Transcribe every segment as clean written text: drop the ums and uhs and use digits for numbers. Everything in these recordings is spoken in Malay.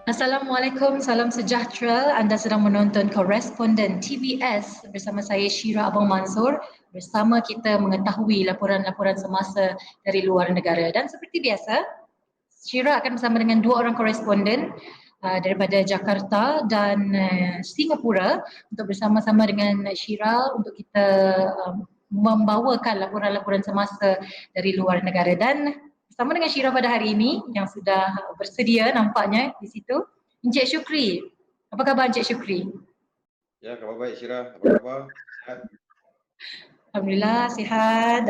Assalamualaikum, salam sejahtera. Anda sedang menonton Koresponden TVS bersama saya Syira Abang Mansur. Bersama kita mengetahui laporan-laporan semasa dari luar negara. Dan seperti biasa, Syira akan bersama dengan dua orang koresponden daripada Jakarta dan Singapura untuk bersama-sama dengan Syira untuk kita membawakan laporan-laporan semasa dari luar negara. Dan bersama dengan Syira pada hari ini yang sudah bersedia nampaknya di situ, Encik Syukri. Apa khabar Encik Syukri? Ya, khabar baik Syira. Apa khabar? Sihat? Alhamdulillah sihat.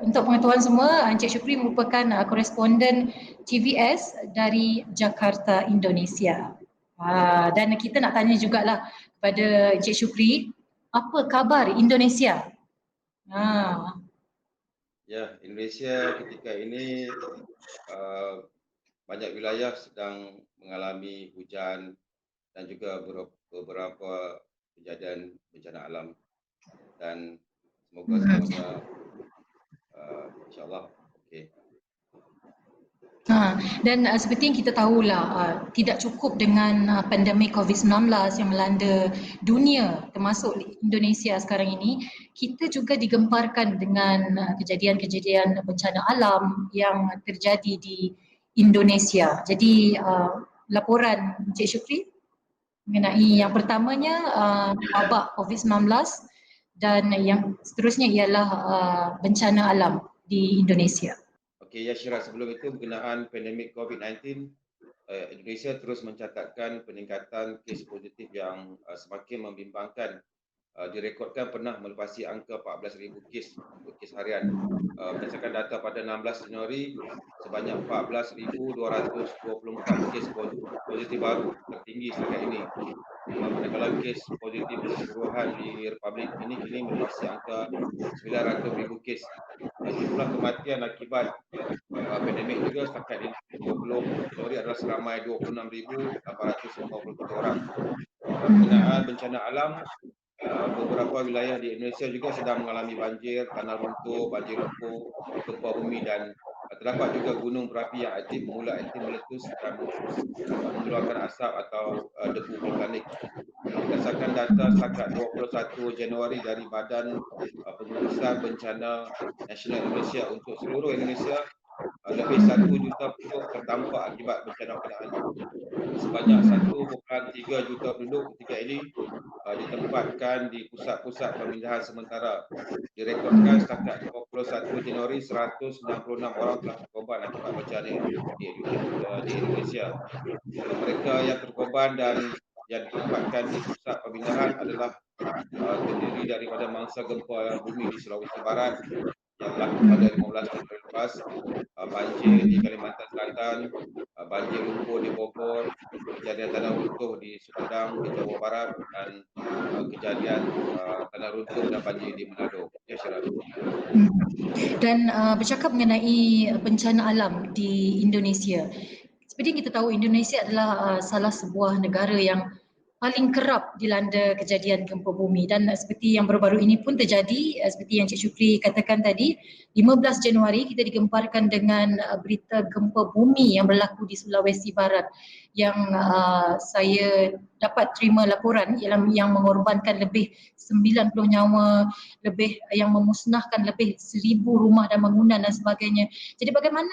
Untuk pengetahuan semua, Encik Syukri merupakan koresponden TVS dari Jakarta, Indonesia. Dan kita nak tanya jugalah kepada Encik Syukri, apa khabar Indonesia? Ya, Indonesia ketika ini banyak wilayah sedang mengalami hujan dan juga beberapa kejadian bencana alam, dan semoga semuanya insyaAllah okey. Dan seperti yang kita tahulah, tidak cukup dengan pandemik COVID-19 yang melanda dunia termasuk Indonesia sekarang ini, kita juga digemparkan dengan kejadian-kejadian bencana alam yang terjadi di Indonesia. Jadi laporan Encik Syukri mengenai yang pertamanya wabak COVID-19 dan yang seterusnya ialah bencana alam di Indonesia. Okey, ya Syira, sebelum itu berkenaan pandemik COVID-19, Indonesia terus mencatatkan peningkatan kes positif yang semakin membimbangkan. Direkodkan pernah melepasi angka 14,000 kes harian. Berdasarkan data pada 16 Januari, sebanyak 14,224 kes positif baru tertinggi setakat ini. Manakala kes positif keseluruhan di Republik ini kini melepasi angka 900,000 kes. Jumlah kematian akibat pandemik juga setakat 20 Januari adalah seramai 26,853 orang. Berkenaan bencana alam, beberapa wilayah di Indonesia juga sedang mengalami banjir, tanah runtuh, banjir lumpur, gempa bumi, dan terdapat juga gunung berapi yang mula aktif meletus dan mengeluarkan asap atau debu vulkanik. Berdasarkan data setakat 21 Januari dari Badan Pengurusan Bencana Nasional Indonesia, untuk seluruh Indonesia lebih 1 juta penduduk terdampak akibat bencana kenaan. Sebanyak 1,3 juta penduduk ketika ini ditempatkan di pusat-pusat pemindahan sementara. Direkodkan setakat 21 Januari 166 orang telah berkorban akibat bencana di Indonesia. Mereka yang terkorban dan yang ditempatkan di pusat pemindahan adalah terdiri daripada mangsa gempa bumi di Sulawesi Barat yang berlaku pada 15 Januari lepas, banjir di Kalimantan Selatan, banjir lumpur di Bogor, kejadian tanah runtuh di Sumedang, di Jawa Barat, dan kejadian tanah runtuh dan banjir di Manado. Ya, Syirah. Dan bercakap mengenai bencana alam di Indonesia, seperti yang kita tahu, Indonesia adalah salah sebuah negara yang paling kerap dilanda kejadian gempa bumi, dan seperti yang baru-baru ini pun terjadi, seperti yang Cik Syukri katakan tadi, 15 Januari kita digemparkan dengan berita gempa bumi yang berlaku di Sulawesi Barat yang saya dapat terima laporan yang mengorbankan lebih 90 nyawa, lebih yang memusnahkan lebih 1,000 rumah dan bangunan dan sebagainya. Jadi bagaimana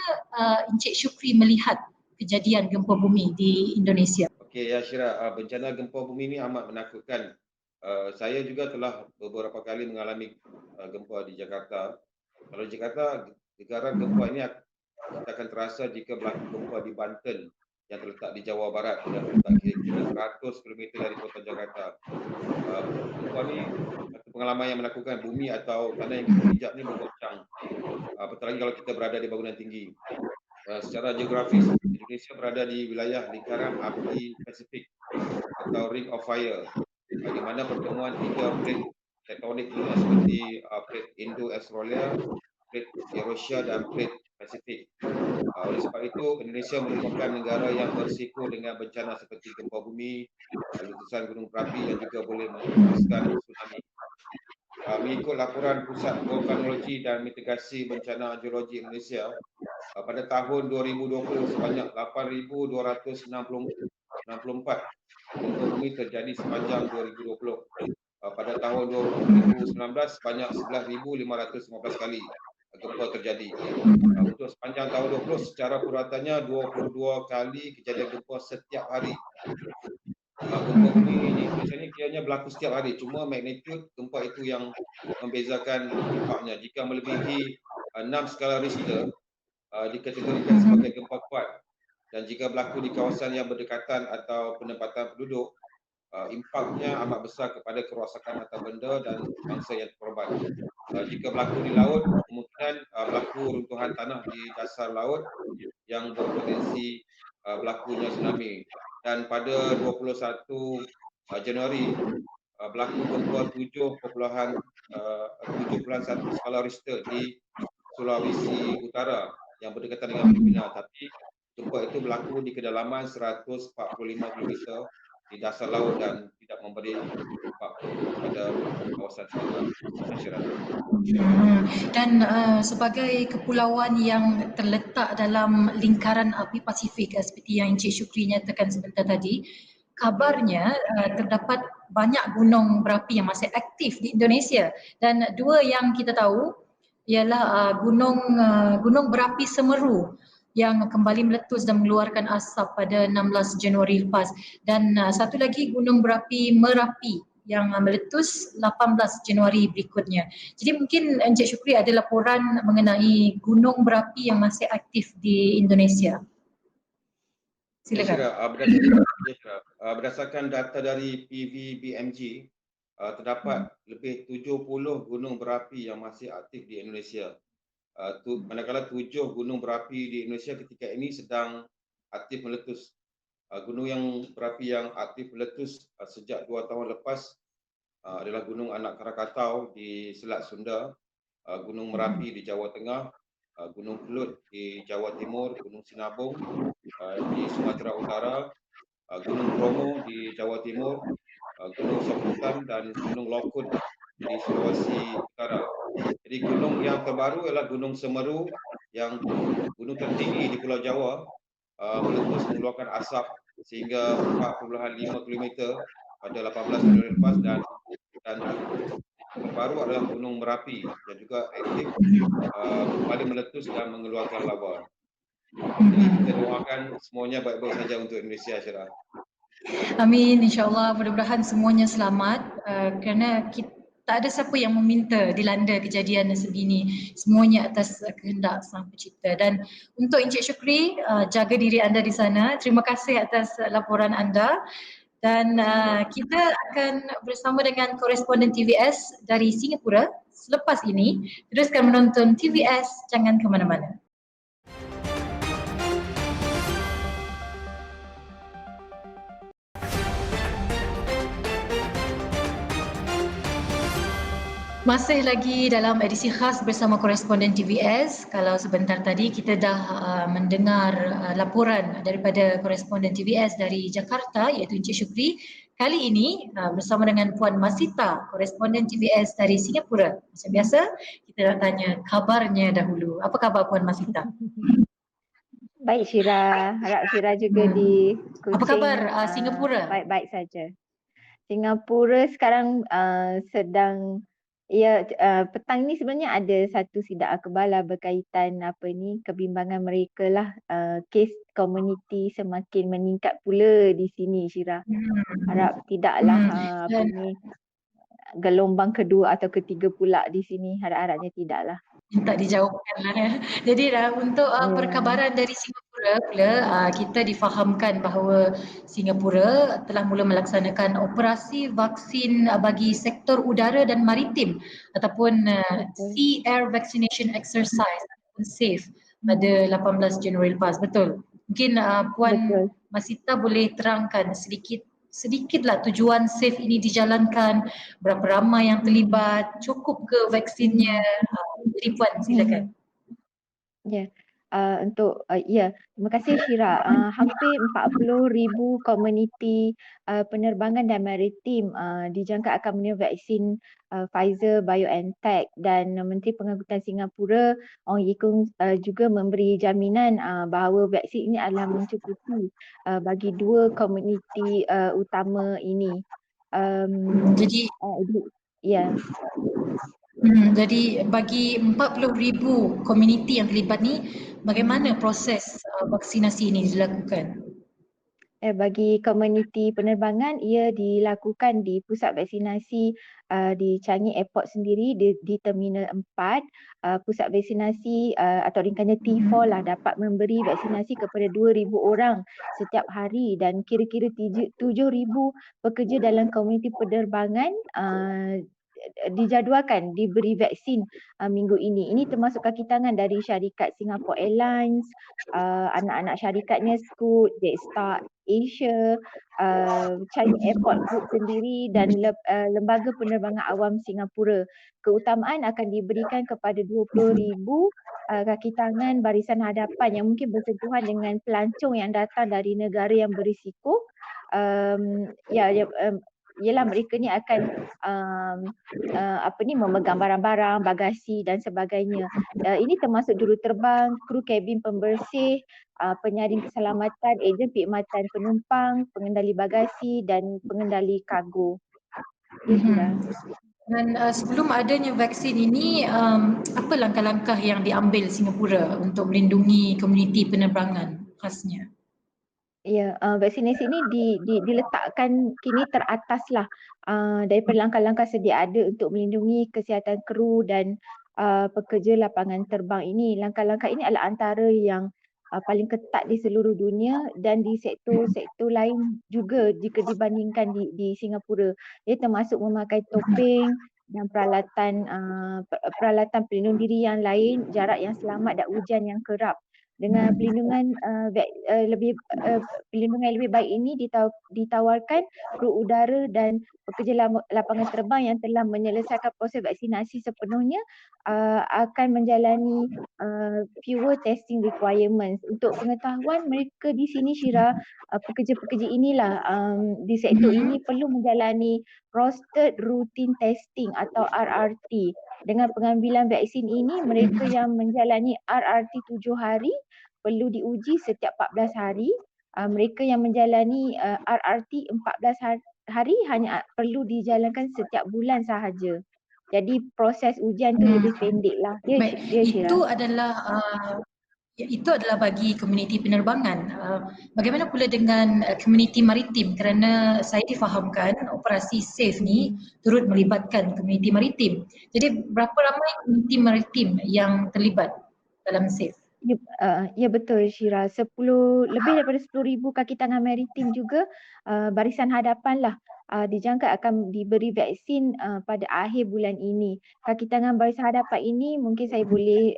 Encik Syukri melihat kejadian gempa bumi di Indonesia? Okey, ya Syirah, bencana gempa bumi ini amat menakutkan. Saya juga telah beberapa kali mengalami gempa di Jakarta. Kalau di Jakarta, getaran gempa ini akan terasa jika berlaku gempa di Banten yang terletak di Jawa Barat dan terletak kira-kira 100 km dari kota Jakarta. Gempa ini satu pengalaman yang menakutkan. Bumi atau tanah yang kita pijak ini bergoncang. Apatah lagi kalau kita berada di bangunan tinggi. Secara geografis, Indonesia berada di wilayah lingkaran api Pasifik atau Ring of Fire, di mana pertemuan tiga plate tektonik dunia seperti plate Indo-Australia, plate Eurasia, dan plate Pasifik. Oleh sebab itu, Indonesia merupakan negara yang berisiko dengan bencana seperti gempa bumi, letusan gunung berapi, yang juga boleh menghembuskan tsunami. Mengikut laporan Pusat Vulkanologi dan Mitigasi Bencana Geologi Indonesia, pada tahun 2020 sebanyak 8,264 gempa bumi terjadi sepanjang 2020. Pada tahun 2019 sebanyak 11,515 kali gempa terjadi. Untuk sepanjang tahun 2020 secara puratannya 22 kali kejadian gempa setiap hari. Gempa bumi di Indonesia ni kiranya berlaku setiap hari, cuma magnitude gempa itu yang membezakan impaknya. Jika melebihi 6 skala Richter dikategorikan sebagai gempa kuat, dan jika berlaku di kawasan yang berdekatan atau penempatan penduduk, impaknya amat besar kepada kerosakan harta benda dan bangsa yang terkorban. Jika berlaku di laut, kemungkinan berlaku runtuhan tanah di dasar laut yang berpotensi berlakunya tsunami. Dan pada 21 Januari berlaku gempa 7.1 skala Richter di Sulawesi Utara yang berdekatan dengan Filipina, tapi gempa itu berlaku di kedalaman 145 km di dasar laut dan tidak memberi dampak pada kawasan masyarakat. Dan sebagai kepulauan yang terletak dalam lingkaran api Pasifik, seperti yang Encik Syukri nyatakan sebentar tadi, kabarnya terdapat banyak gunung berapi yang masih aktif di Indonesia, dan dua yang kita tahu ialah gunung berapi Semeru yang kembali meletus dan mengeluarkan asap pada 16 Januari lepas, dan satu lagi gunung berapi Merapi yang meletus 18 Januari berikutnya. Jadi mungkin Encik Syukri ada laporan mengenai gunung berapi yang masih aktif di Indonesia. Silakan. Berdasarkan data dari PVBMG, terdapat lebih 70 gunung berapi yang masih aktif di Indonesia. Manakala 7 gunung berapi di Indonesia ketika ini sedang aktif meletus. Gunung yang berapi yang aktif meletus sejak 2 tahun lepas adalah Gunung Anak Krakatau di Selat Sunda, Gunung Merapi di Jawa Tengah, Gunung Kelut di Jawa Timur, Gunung Sinabung di Sumatera Utara, Gunung Bromo di Jawa Timur, Gunung Soputan dan Gunung Lokun di Sulawesi Utara. Jadi gunung yang terbaru ialah Gunung Semeru yang gunung tertinggi di Pulau Jawa, meletus mengeluarkan asap sehingga 4.5 km pada 18 Januari lepas, dan terbaru adalah Gunung Merapi yang juga aktif kembali meletus dan mengeluarkan lava. Jadi kita doakan semuanya baik-baik saja untuk Indonesia, Syirah. Amin, insyaAllah mudah-mudahan semuanya selamat, kerana tak ada siapa yang meminta dilanda kejadian sebegini, semuanya atas kehendak Sang Pencipta. Dan untuk Encik Syukri, jaga diri anda di sana. Terima kasih atas laporan anda, dan kita akan bersama dengan koresponden TVS dari Singapura selepas ini. Teruskan menonton TVS, jangan ke mana-mana. Masih lagi dalam edisi khas bersama koresponden TVS. Kalau sebentar tadi kita dah mendengar laporan daripada koresponden TVS dari Jakarta, iaitu Encik Syukri. Kali ini bersama dengan Puan Masita, koresponden TVS dari Singapura. Macam biasa, kita nak tanya kabarnya dahulu. Apa khabar Puan Masita? Baik Syirah, harap Syirah juga di Kuching. Apa khabar Singapura? Baik-baik saja. Singapura sekarang sedang petang ni sebenarnya ada satu sidang akhbar berkaitan kebimbangan mereka lah, kes komuniti semakin meningkat pula di sini Syirah. Harap tidaklah gelombang kedua atau ketiga pula di sini, harap-harapnya tidaklah. Tak dijawabkan lah ya. Jadi untuk perkabaran dari Singapura pula, kita difahamkan bahawa Singapura telah mula melaksanakan operasi vaksin bagi sektor udara dan maritim ataupun Sea Air Vaccination Exercise ataupun SAFE pada 18 Januari lepas. Betul? Mungkin Puan Masita boleh terangkan sedikitlah tujuan SAFE ini dijalankan, berapa ramai yang terlibat, cukup ke vaksinnya? Jadi Puan silakan. Ya, Terima kasih Syira. Hampir 40,000 komuniti penerbangan dan maritim dijangka akan menerima vaksin Pfizer BioNTech, dan Menteri Pengangkutan Singapura Ong Ye Kung juga memberi jaminan bahawa vaksin ini adalah mencukupi bagi dua komuniti utama ini. Jadi Ya. Jadi bagi 40,000 komuniti yang terlibat ni, bagaimana proses vaksinasi ini dilakukan? Bagi komuniti penerbangan, ia dilakukan di pusat vaksinasi di Changi Airport sendiri, di Terminal 4. Pusat vaksinasi atau ringkasnya T4 lah, dapat memberi vaksinasi kepada 2,000 orang setiap hari, dan kira-kira 7,000 pekerja dalam komuniti penerbangan dijadualkan diberi vaksin minggu ini. Ini termasuk kaki tangan dari syarikat Singapore Airlines, anak-anak syarikatnya Scoot, Jetstar Asia, Changi Airport Group sendiri, dan Lembaga Penerbangan Awam Singapura. Keutamaan akan diberikan kepada 20,000 kaki tangan barisan hadapan yang mungkin bersentuhan dengan pelancong yang datang dari negara yang berisiko. Ialah mereka ni akan memegang barang-barang, bagasi dan sebagainya. Ini termasuk juruterbang, kru kabin pembersih, penyaring keselamatan, ejen perkhidmatan penumpang, pengendali bagasi dan pengendali kargo. Ya, Syira. Dan sebelum adanya vaksin ini, apa langkah-langkah yang diambil Singapura untuk melindungi komuniti penerbangan khasnya? Ya, vaksinasi ini diletakkan kini teratas lah daripada langkah-langkah sedia ada untuk melindungi kesihatan kru dan pekerja lapangan terbang ini. Langkah-langkah ini adalah antara yang paling ketat di seluruh dunia dan di sektor-sektor lain juga jika dibandingkan di Singapura. Ia termasuk memakai topeng dan peralatan pelindung diri yang lain, jarak yang selamat dan hujan yang kerap. Dengan perlindungan yang lebih baik ini ditawarkan kru udara dan pekerja lapangan terbang yang telah menyelesaikan proses vaksinasi sepenuhnya akan menjalani fewer testing requirements. Untuk pengetahuan mereka di sini, Syira, pekerja-pekerja inilah di sektor ini perlu menjalani rostered routine testing atau RRT. Dengan pengambilan vaksin ini, mereka yang menjalani RRT 7 hari perlu diuji setiap 14 hari. Mereka yang menjalani RRT 14 hari hanya perlu dijalankan setiap bulan sahaja. Jadi proses ujian tu lebih pendek lah. Baik, itu adalah bagi komuniti penerbangan. Bagaimana pula dengan komuniti maritim? Kerana saya difahamkan operasi SAFE ni turut melibatkan komuniti maritim. Jadi berapa ramai komuniti maritim yang terlibat dalam SAFE? Ya betul, Syira. Lebih daripada 10,000 kaki tangan maritim juga barisan hadapan lah dijangka akan diberi vaksin pada akhir bulan ini. Kaki tangan barisan hadapan ini mungkin saya boleh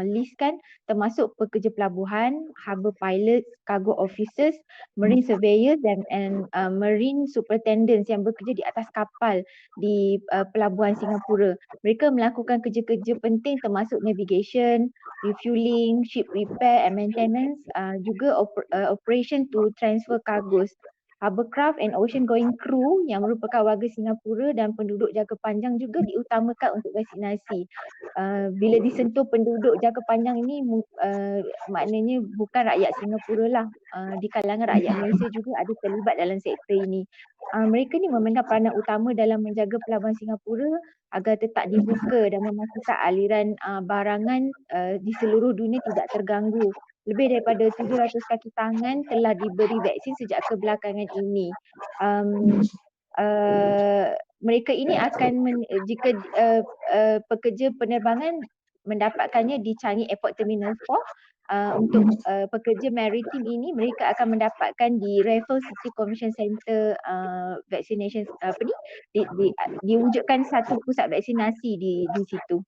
listkan, termasuk pekerja pelabuhan, harbour pilots, cargo officers, marine surveyors dan marine superintendents yang bekerja di atas kapal di pelabuhan Singapura. Mereka melakukan kerja-kerja penting termasuk navigation, refueling, ship repair and maintenance, juga operation to transfer cargos. Hovercraft and ocean going crew yang merupakan warga Singapura dan penduduk jangka panjang juga diutamakan untuk vaksinasi. Bila disentuh penduduk jangka panjang ini, maknanya bukan rakyat Singapura lah. Di kalangan rakyat Malaysia juga ada terlibat dalam sektor ini. Mereka ni memegang peranan utama dalam menjaga pelabuhan Singapura agar tetap dibuka dan memastikan aliran barangan di seluruh dunia tidak terganggu. Lebih daripada 700 kaki tangan telah diberi vaksin sejak kebelakangan ini. Mereka ini akan jika pekerja penerbangan mendapatkannya di Changi Airport Terminal 4, untuk pekerja maritim ini mereka akan mendapatkan di Raffles City Convention Centre vaccination diwujudkan satu pusat vaksinasi di situ.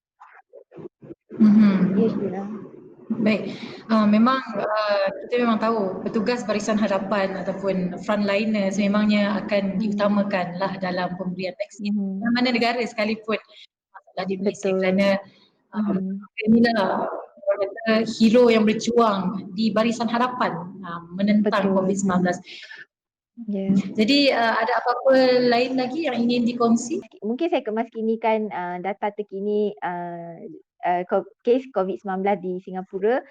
Ya, Syira. Baik, kita memang tahu petugas barisan hadapan ataupun frontliner sememangnya akan diutamakan lah dalam pemberian vaksin mana negara sekalipun masalah di Malaysia, kerana inilah orang kata hero yang berjuang di barisan hadapan menentang Betul. COVID-19. Ya. Jadi ada apa-apa lain lagi yang ingin dikongsi? Mungkin saya kemaskinikan data terkini kes COVID-19 di Singapura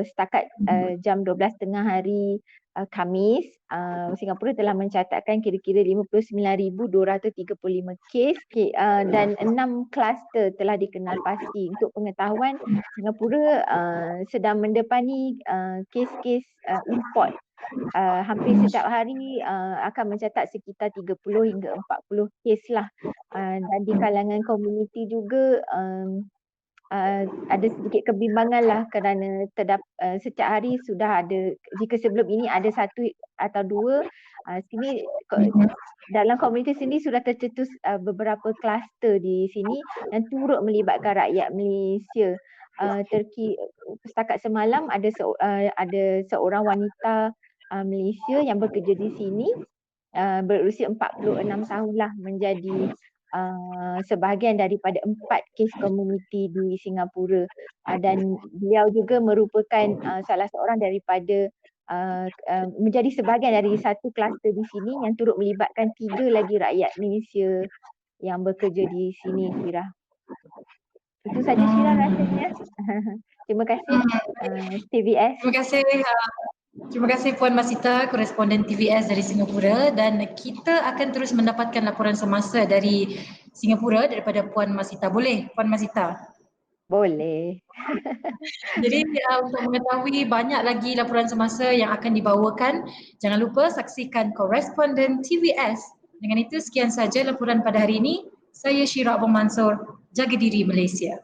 setakat jam 12.30 hari Khamis, Singapura telah mencatatkan kira-kira 59,235 kes dan 6 kluster telah dikenal pasti. Untuk pengetahuan, Singapura sedang mendepani kes-kes import. Hampir setiap hari akan mencatat sekitar 30 hingga 40 kes lah. Dan di kalangan komuniti juga ada sedikit kebimbangan lah kerana setiap hari sudah ada, jika sebelum ini ada satu atau dua, sini dalam komuniti sini sudah tercetus beberapa kluster di sini dan turut melibatkan rakyat Malaysia. Setakat semalam ada seorang wanita Malaysia yang bekerja di sini berusia 46 tahun lah, menjadi sebahagian daripada 4 kes komuniti di Singapura dan beliau juga merupakan salah seorang daripada menjadi sebahagian dari satu kluster di sini yang turut melibatkan 3 lagi rakyat Malaysia yang bekerja di sini, Syirah. Itu saja Syirah rasanya. Terima kasih TVS. Terima kasih Puan Masita, koresponden TVS dari Singapura, dan kita akan terus mendapatkan laporan semasa dari Singapura daripada Puan Masita. Boleh Puan Masita? Boleh. Jadi untuk mengetahui banyak lagi laporan semasa yang akan dibawakan, jangan lupa saksikan koresponden TVS. Dengan itu sekian saja laporan pada hari ini. Saya Syirah Abang Mansur, jaga diri Malaysia.